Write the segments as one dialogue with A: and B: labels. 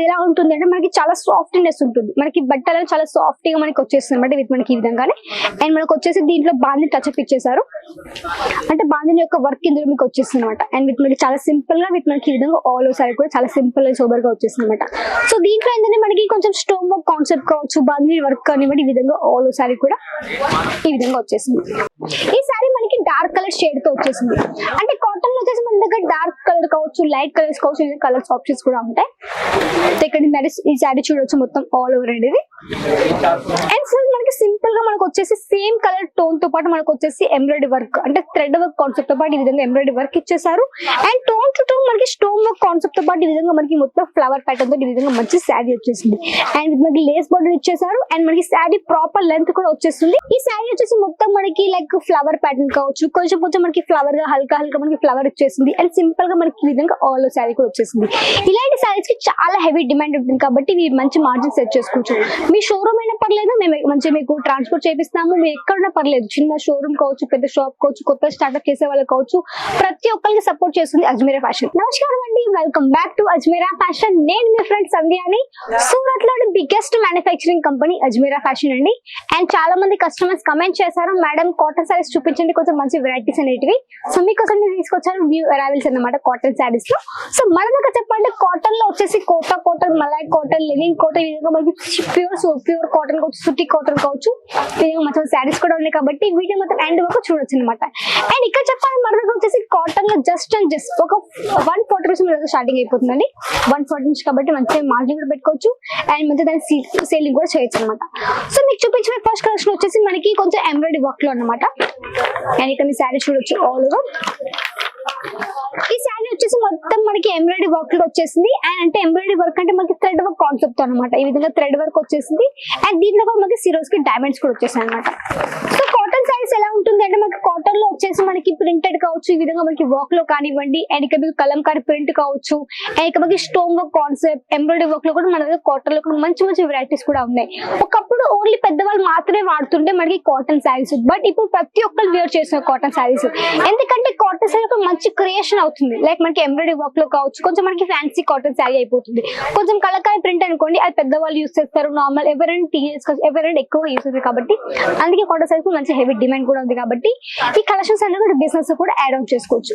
A: ఎలా ఉంటుంది అంటే మనకి చాలా సాఫ్ట్నెస్ ఉంటుంది, మనకి బట్టలు చాలా సాఫ్ట్ గా మనకి వచ్చేస్తుంది అనమాట విత్ మనకి ఈ విధంగానే. అండ్ మనకు వచ్చేసి దీంట్లో బాందిని టచ్అప్ ఇచ్చేసారు, అంటే బాందిని యొక్క వర్క్ ఇందులో మీకు వచ్చేస్తుంది అనమాట. అండ్ విత్ మనకి చాలా సింపుల్ గా విత్ మనకి ఈ విధంగా ఆల్ ఓవర్ సారీ కూడా చాలా సింపుల్ అండ్ సోబర్ గా వచ్చేస్తుంది అనమాట. సో దీంట్లో ఏంటంటే మనకి కొంచెం స్టోన్ వర్క్ కాన్సెప్ట్ కావచ్చు, బాందిని వర్క్ కానివ్వండి, ఈ విధంగా ఆల్ ఓవర్ సారీ కూడా ఈ విధంగా వచ్చేసింది. ఈ సారీ మనకి డార్క్ కలర్ షేడ్ తో వచ్చేసింది, అంటే కాటన్ లో వచ్చేసి మన దగ్గర డార్క్ కలర్ కావచ్చు, లైట్ కలర్స్ కావచ్చు, కలర్స్ ఆప్షన్స్ కూడా ఉంటాయి. ఇక్కడ ఈ సారీ చూడొచ్చు మొత్తం ఆల్ ఓవర్ అండి ఇది. అండ్ ఫుల్ మనకి సింపుల్ గా మనకు వచ్చేసి సేమ్ కలర్ టోన్ తో పాటు మనకు వచ్చేసి ఎంబ్రాయిడరీ వర్క్, అంటే థ్రెడ్ వర్క్ కాన్సెప్ట్ తో పాటు ఈ విధంగా ఎంబ్రాయిడరీ వర్క్ ఇచ్చేసారు. అండ్ టోన్ టు టోన్ మనకి స్టోన్ వర్క్ కాన్సెప్ట్ తో పాటు ఈ విధంగా మనకి మొత్తం ఫ్లవర్ ప్యాటర్న్ తో ఈ విధంగా మంచి శారీ వచ్చేసింది. అండ్ మనకి లేస్ బోర్డర్ ఇచ్చేసారు. అండ్ మనకి శారీ ప్రాపర్ లెంత్ కూడా వచ్చేస్తుంది. ఈ శారీ వచ్చేసి మొత్తం మనకి లైక్ ఫ్లవర్ ప్యాటర్న్ కావచ్చు, కొంచెం కొంచెం మనకి ఫ్లవర్ గా హల్కా హల్కా మనకి ఫ్లవర్ వచ్చేసింది. అండ్ సింపుల్ గా మనకి ఈ విధంగా ఆల్ శారీ కూడా వచ్చేసింది. ఇలాంటి శారీస్ కి చాలా హెవీ డిమాండ్ ఉంటుంది కాబట్టి మీరు మంచి మార్జిన్ సెట్ చేసుకోవచ్చు. మీ షోరూమ్ అయినా పర్లేదు, మేము మంచి మీకు ట్రాన్స్పోర్ట్ చేపిస్తాము. మీరు ఎక్కడున్నా పర్లేదు, చిన్న షోరూమ్ కావచ్చు, పెద్ద షాప్ కావచ్చు, కొత్త స్టార్ట్అప్ చేసే వాళ్ళు కావచ్చు, ప్రతి ఒక్కరికి సపోర్ట్ చేస్తుంది అజ్మీరా ఫ్యాషన్. నమస్కారం అండి, welcome back to Ajmera Fashion. నేను మీ ఫ్రెండ్ సంధ్యాని. సూరత్ లోని biggest manufacturing company Ajmera Fashion అండి. అండ్ చాలా మంది కస్టమర్స్ కమెంట్ చేశారు, మేడం కాటన్ సారీస్ చూపించండి, కొంచెం మంచి వెరైటీస్ అనేటివి. సో మీకోసం నేను తీసుకొచ్చాను న్యూ అరైవల్స్ అన్నమాట కాటన్ సారీస్ లో. సో మన దగ్గర చెప్పండి, కాటన్ లో వచ్చేసి Kota cotton, malai cotton, linen cotton, ఈ విధంగా మనకి ప్యూర్ కాటన్ కావచ్చు, సుట్టి కాటన్ కావచ్చు, ఈ విధంగా మొత్తం సారీస్ కూడా ఉన్నాయి కాబట్టి వీడియో మొత్తం ఎండ్ వరకు చూడొచ్చు అనమాట. అండ్ ఇక్కడ చెప్పాలి, మన దగ్గర వచ్చేసి కాటన్ లో జస్ట్ ఒక 140 రూపీస్ స్టార్టింగ్ అయిపోతుందండి. 140 నుంచి కాబట్టి మంచిగా మార్జిన్ కూడా పెట్టుకోవచ్చు. అండ్ మంచిగా దాని సేలింగ్ కూడా చేయొచ్చు అనమాట. సో మీకు చూపించిన ఫస్ట్ కలెక్షన్ వచ్చేసి మనకి కొంచెం ఎంబ్రాయిడరీ వర్క్ లో అనమాట. అండ్ ఇక్కడ మీ శారీ చూడొచ్చు ఆల్ ఓవర్. ఈ శారీ వచ్చేసి మొత్తం మనకి ఎంబ్రాయిడరీ వర్క్ లో వచ్చేసింది. అండ్ అంటే ఎంబ్రాయిడరీ వర్క్ అంటే మనకి థ్రెడ్ వర్క్ కాన్సెప్ట్ అనమాట. ఈ విధంగా థ్రెడ్ వర్క్ వచ్చేసింది. అండ్ దీంట్లో కూడా మనకి సిరోస్ కి డైమండ్స్ కూడా వచ్చేసాయి అనమాట. సో కాటన్ శారీస్ ఎలా ఉంటుంది అంటే మనకి కాటన్ లో వచ్చేసి మనకి ప్రింటెడ్ కావచ్చు, ఈ విధంగా మనకి వర్క్ లో కానివ్వండి, అండ్ ఇక్కడ మీకు కలంకారీ ప్రింట్ కావచ్చు, అండ్ ఇక్కడ మనకి stone work concept embroidery work లో కూడా మన దగ్గర కాటన్ లో కూడా మంచి మంచి వెరైటీస్ కూడా ఉన్నాయి. ఒకప్పుడు ఓన్లీ పెద్దవాళ్ళు మాత్రమే వాడుతుంటే మనకి కాటన్ శారీస్, బట్ ఇప్పుడు ప్రతి ఒక్కరు వేర్ చేసిన కాటన్ శారీస్. ఎందుకంటే కాటన్ శారీ మంచి క్రియేషన్ అవుతుంది, లైక్ మనకి ఎంబ్రాయిడరీ వర్క్ లో కావచ్చు, కొంచెం మనకి ఫ్యాన్సీ కాటన్ శారీ అయిపోతుంది. కొంచెం కలంకారీ ప్రింట్ అనుకోండి, అది పెద్దవాళ్ళు యూస్ చేస్తారు, నార్మల్ ఎవరైనా టీనేజ్ ఎవరైనా ఎక్కువగా యూస్ చేస్తారు కాబట్టి అందుకే కాటన్ శారీస్ మంచి హెవీ డిమాండ్ కూడా ఉంది కాబట్టి ఈ కలెక్షన్స్ అన్ని కూడా బిజినెస్ కూడా యాడ్ ఆన్ చేసుకోవచ్చు.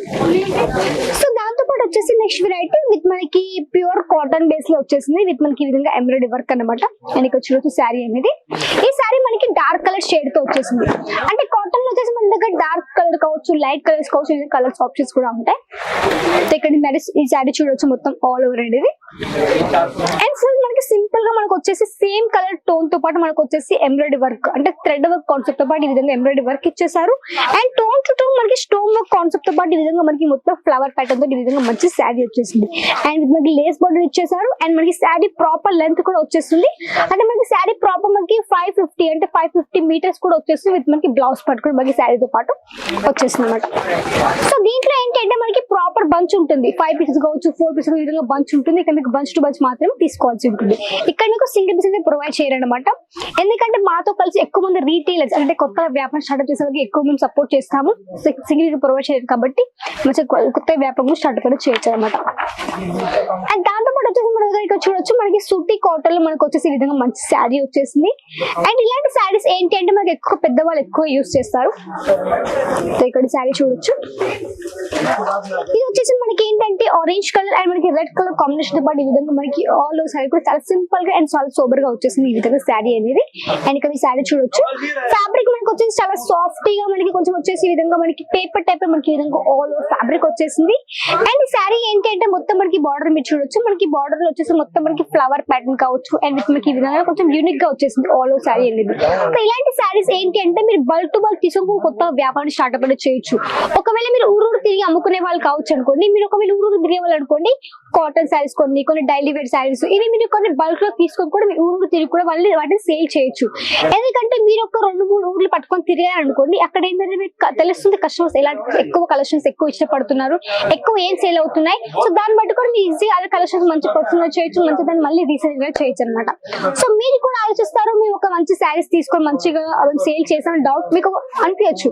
A: సో దాంతో పాటు వచ్చేసి నెక్స్ట్ వెరైటీ విత్ మనకి ప్యూర్ కాటన్ బేస్ లో వచ్చేసింది విత్ మనకి ఈ విధంగా ఎంబ్రాయిడరీ వర్క్ అనమాట. అండ్ ఇక్కడ చూడొచ్చు శారీ అనేది. ఈ శారీ మనకి డార్క్ కలర్ షేడ్ తో వచ్చేసింది, అంటే కాటన్ లో వచ్చేసి మన దగ్గర డార్క్ కలర్ కావచ్చు, లైట్ కలర్స్ కావచ్చు, కలర్స్ ఆప్షన్స్ కూడా ఉంటాయి. ఇక్కడ ఈ శారీ చూడొచ్చు మొత్తం ఆల్ ఓవర్ అండి ఇది. అండ్ ఫుల్ మనకి సింపుల్ గా మనకు వచ్చేసి సేమ్ కలర్ టోన్ తో పాటు మనకు వచ్చేసి ఎంబ్రాయిడరీ వర్క్, అంటే థ్రెడ్ వర్క్ కాన్సెప్ట్ తో పాటు ఈ విధంగా ఎంబ్రాయిడరీ వర్క్ ఇచ్చేసారు. అండ్ టోన్ టు టోన్ మనకి స్టోన్ వర్క్ కాన్సెప్ట్ తో పాటు ఈ విధంగా మనకి మొత్తం ఫ్లవర్ ప్యాటర్న్ తో ఈ విధంగా మంచి శారీ వచ్చేసింది. అండ్ మనకి లేస్ బోర్డర్ ఇచ్చేసారు. అండ్ మనకి శారీ ప్రాపర్ లెంత్ కూడా వచ్చేస్తుంది, అంటే మనకి శారీ ప్రాపర్ మనకి 550 అంటే 550 మీటర్స్ కూడా వచ్చేస్తుంది విత్ మనకి బ్లౌజ్ పార్ట్ కూడా మనకి శారీతో పాటు వచ్చేస్తుంది అనమాట. సో దీంట్లో ఏంటంటే మనకి ప్రాపర్ బంచ్ ఉంటుంది, 5 పీసెస్ కావచ్చు, 4 పీసెస్ ఈ విధంగా బంచ్ ఉంటుంది. ఇక్కడ మీకు బంచ్ టు బంచ్ మాత్రమే తీసుకోవాల్సి ఉంటుంది. ఇక్కడ మీకు సింగిల్ పీసెస్ ప్రొవైడ్ చేయరనమాట. ఎందుకంటే మాతో కలిసి ఎక్కువ మంది రీటైలర్స్ అంటే కొత్త వ్యాపారం స్టార్ట్అప్ చేసే వాళ్ళకి ఎక్కువ మేము సపోర్ట్ చేస్తాము. సింగిల్ ప్రొవైడ్ చేయరు కాబట్టి మంచిగా కొత్త వ్యాపారం స్టార్ట్అప్ కూడా చేయొచ్చు అనమాట. అండ్ దాంతో పాటు వచ్చేసి మన దగ్గర ఇక్కడ చూడొచ్చు మనకి సూటి కాటన్ లో మనకు వచ్చేసి ఈ విధంగా మంచి శారీ వచ్చేసింది. అండ్ ఇలాంటి శారీస్ ఏంటి అంటే మనకి ఎక్కువ పెద్దవాళ్ళు ఎక్కువ యూస్ చేస్తారు. సో ఇక్కడ శారీ చూడొచ్చు. ఇది వచ్చేసి మనకి ఏంటంటే ఆరెంజ్ కలర్ అండ్ మనకి రెడ్ కలర్ కాంబినేషన్ తో పాటు ఈ విధంగా మనకి ఆల్ శారీ కూడా చాలా సింపుల్ గా అండ్ చాలా సోబర్ గా వచ్చేసింది ఈ విధంగా శారీ అనేది. అండ్ ఇక్కడ ఈ శారీ చూడొచ్చు. ఫ్యాబ్రిక్ మనకి వచ్చేసి చాలా సాఫ్ట్ గా మనకి కొంచెం వచ్చేసి ఈ విధంగా మనకి పేపర్ టైప్ మనకి ఈ విధంగా ఆల్ ఓవర్ ఫ్యాబ్రిక్ వచ్చేసింది. అండ్ ఈ శారీ ఏంటి అంటే మొత్తం మనకి బార్డర్ మీరు చూడొచ్చు, మనకి బార్డర్ వచ్చేసి మొత్తం మనకి ఫ్లవర్ ప్యాటర్న్ కావచ్చు, అండ్ మనకి ఈ విధంగా కొంచెం యూనిక్ గా వచ్చేసింది ఆల్ ఓవర్ శారీ అనేది. సో ఇలాంటి శారీస్ ఏంటి అంటే మీరు బల్క్ టు బల్క్ తీసుకుని కొత్త వ్యాపారం స్టార్ట్అప్ అనేది చేయొచ్చు. ఒకవేళ మీరు ఊరు తిరిగి అమ్ముకునే వాళ్ళు కావచ్చు అనుకోండి, మీరు ఒకవేళ ఊరు తిరిగే వాళ్ళు అనుకోండి, కాటన్ శారీస్ కొన్ని డైలీ వేర్ శారీస్ ఇవి మీరు కొన్ని బల్క్ లో తీసుకొని కూడా మీ ఊరు తిరిగి కూడా వాటిని సేల్ చేయొచ్చు. ఎందుకంటే మీరు ఒక 2-3 ఊర్లు పట్టుకొని తిరిగారనుకోండి, అక్కడ ఏంటంటే మీకు తెలుస్తుంది కస్టమర్స్ ఎలా ఎక్కువ కలెక్షన్స్ ఎక్కువ ఇష్టపడుతున్నారు, ఎక్కువ ఏం సేల్ అవుతున్నాయి. సో దాన్ని బట్టి కూడా మీరు ఈజీగా అదే కలెక్షన్స్ మంచి పర్సనల్ చేయొచ్చు, మంచి దాన్ని మళ్ళీ రీసేల్ చేయొచ్చు అనమాట. సో మీరు కూడా ఆలోచిస్తారు, మేము ఒక మంచి శారీస్ తీసుకొని మంచిగా సేల్ చేసామని డౌట్ మీకు అనిపించచ్చు.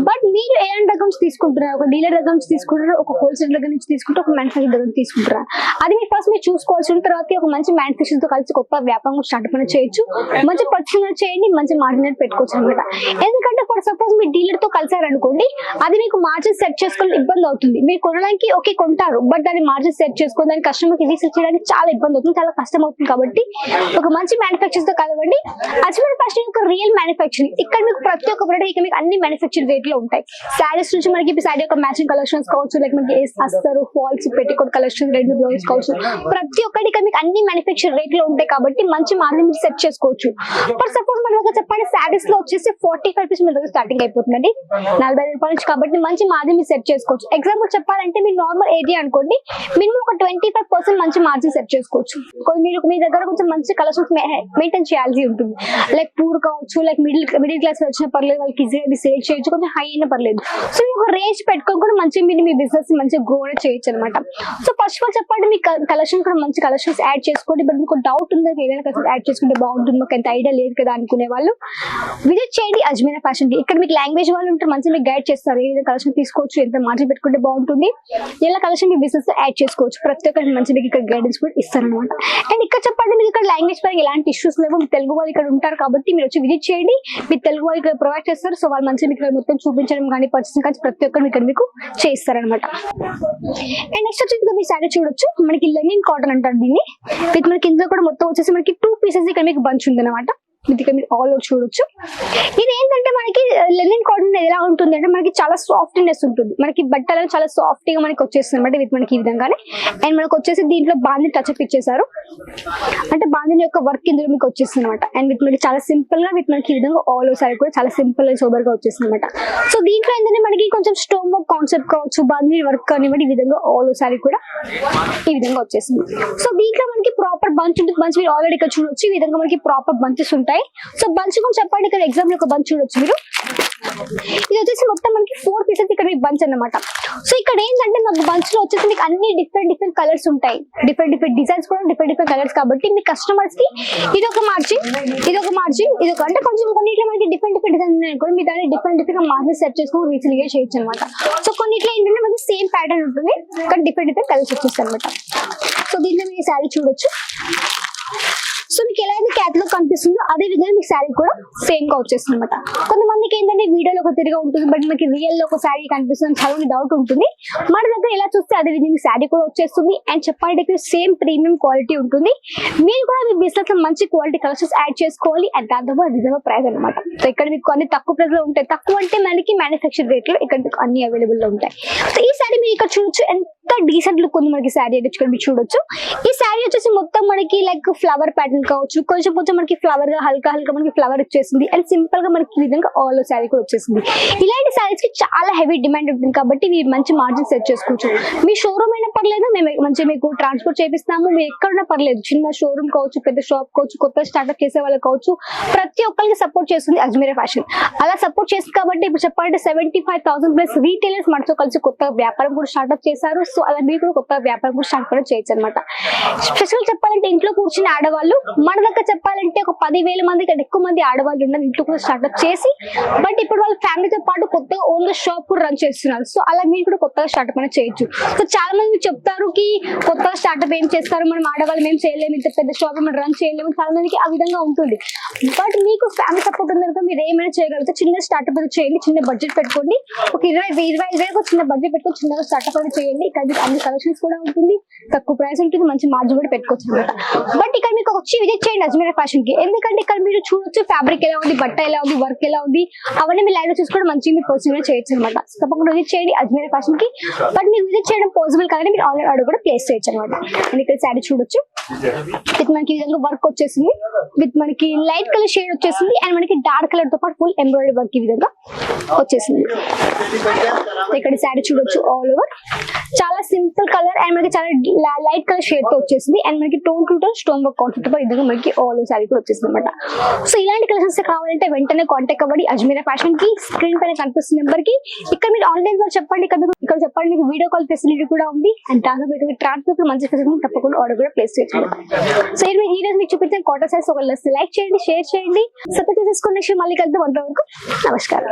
A: బట్ మీరు ఏ దగ్గర నుంచి తీసుకుంటున్నారు, ఒక డీలర్ దగ్గర నుంచి తీసుకుంటారు, ఒక హోల్సేల్ దగ్గర నుంచి తీసుకుంటారు, ఒక మ్యానుఫ్యాక్చర్ దగ్గర నుంచి తీసుకుంటారు, అది మీ ఫస్ట్ మీరు చూసుకోవాల్సిన తర్వాత ఒక మంచి మ్యానుఫ్యాక్చర్ తో కలిసి కొత్త వ్యాపారం స్టార్ట్ చేయొచ్చు, మంచి పర్చేసింగ్ చేయండి, మంచి మార్జిన్ పెట్టుకోవచ్చు అనమాట. ఎందుకంటే ఫర్ సపోజ్ మీరు డీలర్ తో కలిసారనుకోండి, అది మీకు మార్జిన్ సెట్ చేసుకోవడం ఇబ్బంది అవుతుంది. మీరు కొనడానికి ఓకే కొంటారు, బట్ దాని మార్జిన్ సెట్ చేసుకుని దాని కస్టమర్ కి రీసేల్ చేయడానికి చాలా ఇబ్బంది అవుతుంది, చాలా కష్టం అవుతుంది. కాబట్టి ఒక మంచి మ్యానుఫ్యాక్చర్ తో కలవండి. అజ్మీర్ ఫ్యాషన్ ఒక రియల్ మ్యానుఫ్యాక్చరింగ్. ఇక్కడ మీకు ప్రతి ఒక్క ప్రొడక్ట్ మీకు అన్ని మ్యానుఫ్యాక్చర్ రేట్ లో ఉంటాయి. శారీస్ నుంచి మనకి శారీ యొక్క మ్యాచింగ్ కలెక్షన్స్ కావచ్చు, లైక్ మనకి అస్తరు, falls, petticoat collection, red blouse కావచ్చు, ప్రతి ఒక్కటి ఇక్కడ మీకు అన్ని మ్యానుఫ్యాక్చర్ రేట్ లో ఉంటాయి. కాబట్టి మంచి మార్జిన్ సెట్ చేసుకోవచ్చు. ఫర్ సపోజ్ మన దగ్గర చెప్పండి శారీస్ లో వచ్చేసి 45 మీ దగ్గర స్టార్టింగ్ అయిపోతుందండి, 45 రూపాయల నుంచి. కాబట్టి మంచి మార్జిన్ సెట్ చేసుకోవచ్చు. ఎగ్జాంపుల్ చెప్పాలంటే మీరు నార్మల్ ఏరియా అనుకోండి, మినిమం ఒక 25% మంచి మార్జిన్ సెట్ చేసుకోవచ్చు. మీరు మీ దగ్గర కొంచెం మంచి కలెక్షన్స్ మెయింటైన్ చేయాల్సి ఉంటుంది. లైక్ పూర్ కావచ్చు, లైక్ మిడిల్ క్లాస్ వచ్చిన పర్లేదు, వాళ్ళకి ఈజీగా సేల్ చేయొచ్చు, కొంచెం హై అయినా పర్లేదు. సో మీరు ఒక రేంజ్ పెట్టుకొని కూడా మంచి మీరు మీ బిజినెస్ మంచిగా గ్రో చేయొచ్చు అనమాట. సో ఫస్ట్ ఆఫ్ ఆల్ చెప్పండి, మీ కలెక్షన్ కూడా మంచి కలెక్షన్స్ యాడ్ చేసుకోండి. బట్ మీకు డౌట్ ఉంది, ఏదైనా కలెక్షన్ యాడ్ చేసుకుంటే బాగుంటుంది, మాకు ఎంత ఐడియా లేదు కదా అనుకునే వాళ్ళు విజిట్ చేయండి అజ్మీర్ ఫ్యాషన్ కి. ఇక్కడ మీకు లాంగ్వేజ్ వాళ్ళు ఉంటారు, మంచిగా మీకు గైడ్ చేస్తారు, ఏ కలెక్షన్ తీసుకోవచ్చు, ఎంత మార్జిన్ పెట్టుకుంటే బాగుంటుంది, ఎలా కలెక్షన్ మీ బిజినెస్ యాడ్ చేసుకోవచ్చు, ప్రతి ఒక్కరికి మంచి మీకు ఇక్కడ గైడెన్స్ కూడా ఇస్తారనమాట. అండ్ ఇక్కడ చెప్పండి, మీకు ఇక్కడ లాంగ్వేజ్ పరంగా ఎలాంటి ఇష్యూస్ లేవు, మీ తెలుగు వాళ్ళు ఇక్కడ ఉంటారు కాబట్టి మీరు వచ్చి విజిట్ చేయండి. మీ తెలుగు వాళ్ళు ఇక్కడ ప్రొవైడ్ చేస్తారు. సో వాళ్ళు మంచిగా మీకు మొత్తం చూపించడం కానీ పర్చేసింగ్ కానీ ప్రతి ఒక్కరు ఇక్కడ మీకు చేస్తారనమాట. అండ్ నెక్స్ట్ వచ్చి మీ శారీ చూడొచ్చు, మనకి లెనిన్ కాటన్ అంటారు దీన్ని. విత్ మనకి ఇందులో కూడా మొత్తం వచ్చేసి మనకి 2 పీసెస్ ఇక్కడ మీకు బంచ్ ఉంది అనమాట. ఇక్కడ మీరు ఆల్ ఓవర్ చూడొచ్చు. ఇది ఏంటంటే మనకి లెనిన్ కాటన్ ఎలా ఉంటుంది అంటే మనకి చాలా సాఫ్ట్నెస్ ఉంటుంది, మనకి బట్టలు చాలా సాఫ్ట్ గా మనకి వచ్చేస్తుంది అనమాట. విత్ మనకి ఈ విధంగానే. అండ్ మనకు వచ్చేసి దీంట్లో బాందిని టచ్అప్ ఇచ్చేసారు, అంటే బాందిని యొక్క వర్క్ ఇందులో మీకు వచ్చేస్తుంది అనమాట. అండ్ విత్ మనకి చాలా సింపుల్ గా విత్ మనకి ఈ విధంగా ఆల్ ఓవర్ సారీ కూడా చాలా సింపుల్ గా సోబర్ గా వచ్చేస్తుంది అనమాట. సో దీంట్లో ఏంటంటే మనకి కొంచెం స్టోన్ వర్క్ కాన్సెప్ట్ కావచ్చు, బాందిని వర్క్ కానివ్వండి, ఈ విధంగా ఆల్ ఓవర్ సారీ కూడా ఈ విధంగా వచ్చేసింది. సో దీంట్లో మనకి ప్రాపర్ బంచ్ ఉంటుంది. బంచ్ మీరు ఆల్రెడీ ఇక్కడ చూడొచ్చు, ఈ విధంగా మనకి ప్రాపర్ బంచెస్ ఉంటాయి. సో బంచ్ గురించి చెప్పండి, ఇక్కడ ఎగ్జాంపుల్ ఒక బంచ్ చూడొచ్చు మీరు. ఇది వచ్చేసి మొత్తం మనకి 4 పీసెస్ ఇక్కడ మీకు బంచ్ అన్నమాట. సో ఇక్కడ ఏంటంటే నాకు బంచ్ లో వచ్చేసి మీకు అన్ని డిఫరెంట్ కలర్స్ ఉంటాయి, డిఫరెంట్ డిజైన్స్ కూడా డిఫరెంట్ కలర్స్. కాబట్టి మీ కస్టమర్స్ కి ఇది ఒక మార్జిన్, ఇది ఒక అంటే కొంచెం కొన్నిట్లో మనకి డిఫరెంట్ డిజైన్ ఉన్నాయి కూడా, మీ దాన్ని డిఫరెంట్ గా మార్జిన్ సెట్ చేసుకొని రీసెల్ గా చేయొచ్చు అనమాట. సో కొన్నిట్లో ఏంటంటే మనకి సేమ్ ప్యాటర్న్ ఉంటుంది, ఇక్కడ డిఫరెంట్ కలర్స్ వచ్చేస్తాయి అనమాట. సో దీంట్లో మీరు శారీ చూడొచ్చు. సో మీకు ఎలా అయితే క్యాటలాగ్ కనిపిస్తుందో అదే విధంగా మీకు శారీ కూడా సేమ్ గా వచ్చేస్తుంది అనమాట. కొంతమందికి ఏంటంటే వీడియోలో ఒక తిరిగా ఉంటుంది, బట్ మనకి రియల్ లో ఒక శారీ కనిపిస్తుంది చాలా డౌట్ ఉంటుంది. మన దగ్గర ఎలా చూస్తే అదే విధంగా మీ శారీ కూడా వచ్చేస్తుంది. అండ్ చెప్పాలంటే సేమ్ ప్రీమియం క్వాలిటీ ఉంటుంది. మీరు కూడా మీ బిజినెస్ లో మంచి క్వాలిటీ కలెక్షన్స్ యాడ్ చేసుకోవాలి. అండ్ దాంతో రిజర్వ్ ప్రైస్ అనమాట. సో ఇక్కడ మీకు అన్ని తక్కువ ప్రైస్ లో ఉంటాయి, తక్కువ అంటే మనకి మ్యానుఫ్యాక్చర్ రేట్ లో ఇక్కడ మీకు అన్ని అవైలబుల్ లో ఉంటాయి. సో ఈ శారీ మీరు ఇక్కడ చూడొచ్చు, ఎంత డీసెంట్ లుక్ ఉంది మనకి శారీ అయితే ఇక్కడ మీరు చూడొచ్చు. ఈ శారీ వచ్చేసి మొత్తం మనకి లైక్ ఫ్లవర్ ప్యాటర్న్ కావచ్చు, కొంచెం మనకి ఫ్లవర్ గా హల్కా మనకి ఫ్లవర్ వచ్చేసింది. అండ్ సింపుల్ గా మనకి ఈ విధంగా ఆల్ శారీ కూడా వచ్చేసింది. ఇలాంటి శారీస్ కి చాలా హెవీ డిమాండ్ ఉంటుంది కాబట్టి మీరు మంచి మార్జిన్ సెట్ చేసుకోవచ్చు. మీ షోరూమ్ అయినా పర్లేదు, మేము మంచి మీకు ట్రాన్స్పోర్ట్ చేపిస్తాము, మీరు ఎక్కడున్నా పర్లేదు. చిన్న షోరూమ్ కావచ్చు, పెద్ద షాప్ కావచ్చు, కొత్త స్టార్ట్అప్ చేసే వాళ్ళకి కావచ్చు, ప్రతి ఒక్కరికి సపోర్ట్ చేస్తుంది అజ్మీర్ ఫ్యాషన్. అలా సపోర్ట్ చేస్తుంది కాబట్టి ఇప్పుడు చెప్పాలంటే 75,000 ప్లస్ రీటైలర్స్ మనతో కలిసి కొత్త వ్యాపారం కూడా స్టార్ట్అప్ చేశారు. సో అలా మీరు కూడా కొత్త వ్యాపారం కూడా స్టార్ట్ కూడా చేయొచ్చు అనమాట. స్పెషల్ చెప్పాలంటే ఇంట్లో కూర్చుని ఆడవాళ్ళు మన దగ్గర చెప్పాలంటే ఒక 10,000 మంది కంటే ఎక్కువ మంది ఆడవాళ్ళు ఉన్నారు ఇంట్లో కూడా స్టార్ట్అప్ చేసి. బట్ ఇప్పుడు వాళ్ళ ఫ్యామిలీతో పాటు కొత్తగా ఓన్ గా షాప్ కూడా రన్ చేస్తున్నారు. సో అలా మీరు కూడా కొత్తగా స్టార్ట్అప్ అనేది చేయొచ్చు. సో చాలా మంది చెప్తారు కి కొత్తగా స్టార్ట్అప్ ఏం చేస్తారు, మనం ఆడవాళ్ళు మేము చేయలేము, ఇంత పెద్ద షాప్ మనం రన్ చేయలేము, చాలా మందికి ఆ విధంగా ఉంటుంది. బట్ మీకు ఫ్యామిలీ సపోర్ట్ ఉన్న మీరు ఏమైనా చేయగలిగితే చిన్న స్టార్ట్అప్ అనేది చేయండి, చిన్న బడ్జెట్ పెట్టుకోండి. ఒక 20,000 చిన్న బడ్జెట్ పెట్టుకొని చిన్నగా స్టార్ట్అప్ అనేది చేయండి. ఇక్కడ మీకు అన్ని కలెక్షన్స్ కూడా ఉంటుంది, తక్కువ ప్రైస్ ఉంటుంది, మంచి మార్జిన్ కూడా పెట్టుకోవచ్చు అనమాట. బట్ ఇక్కడ మీకు వచ్చి విజిట్ చేయండి అజ్మీర్ ఫ్యాషన్ కి. ఎందుకంటే ఇక్కడ మీరు చూడొచ్చు ఫ్యాబ్రిక్ ఎలా ఉంది, బట్ట ఎలా ఉంది, వర్క్ ఎలా ఉంది, అవన్నీ మీ లైవ్ లో చూసుకోవడం మంచిగా మీరు పర్సనల్ చేయొచ్చు అనమాట. తప్పకుండా విజిట్ చేయండి అజ్మీర్ ఫ్యాషన్ కి. బట్ మీరు విజిట్ చేయడం పాసిబుల్ కానీ మీరు ఆన్లైన్ ఆర్డర్ కూడా ప్లేస్ చేయొచ్చు అనమాట. అండ్ ఇక్కడ శారీ చూడొచ్చు, విత్ మనకి ఈ విధంగా వర్క్ వచ్చేసింది, విత్ మనకి లైట్ కలర్ షేడ్ వచ్చేసింది. అండ్ మనకి డార్క్ కలర్ తో పాటు ఫుల్ ఎంబ్రాయిడరీ వర్క్ ఈ విధంగా వచ్చేసింది. ఇక్కడ శారీ చూడొచ్చు ఆల్ ఓవర్ చాలా సింపుల్ కలర్ అండ్ మనకి చాలా లైట్ కలర్ షేడ్ తో వచ్చేసింది. అండ్ మనకి tone to tone stone work concept తో ఇదిగా మనకి ఆల్ శారీ కూడా వచ్చేసింది అనమాట. సో ఇలాంటి కలెక్షన్స్ కావాలంటే వెంటనే కాంటాక్ట్ అవ్వండి అజ్మీర్ ఫ్యాషన్ కి. స్క్రీన్ పైన కనిపిస్తున్న నెంబర్ కి. ఇక్కడ మీరు ఆన్లైన్ ద్వారా చెప్పండి, ఇక్కడ చెప్పండి మీకు వీడియో కాల్ ఫెసిలిటీ కూడా ఉంది. అండ్ దాంతో మీకు ట్రాన్స్పోర్ట్ మంచి ఫెసిలిటీ తప్పకుండా ఆర్డర్ కూడా ప్లేస్ చేయొచ్చు. సో ఈ రోజు మీకు చూపించిన కాటన్ సైజ్ ఒక లైక్ చేయండి, షేర్ చేయండి, సపోర్ట్ చేసుకోండి. మళ్ళీ కలుద్దాం. అంతవరకు నమస్కారం.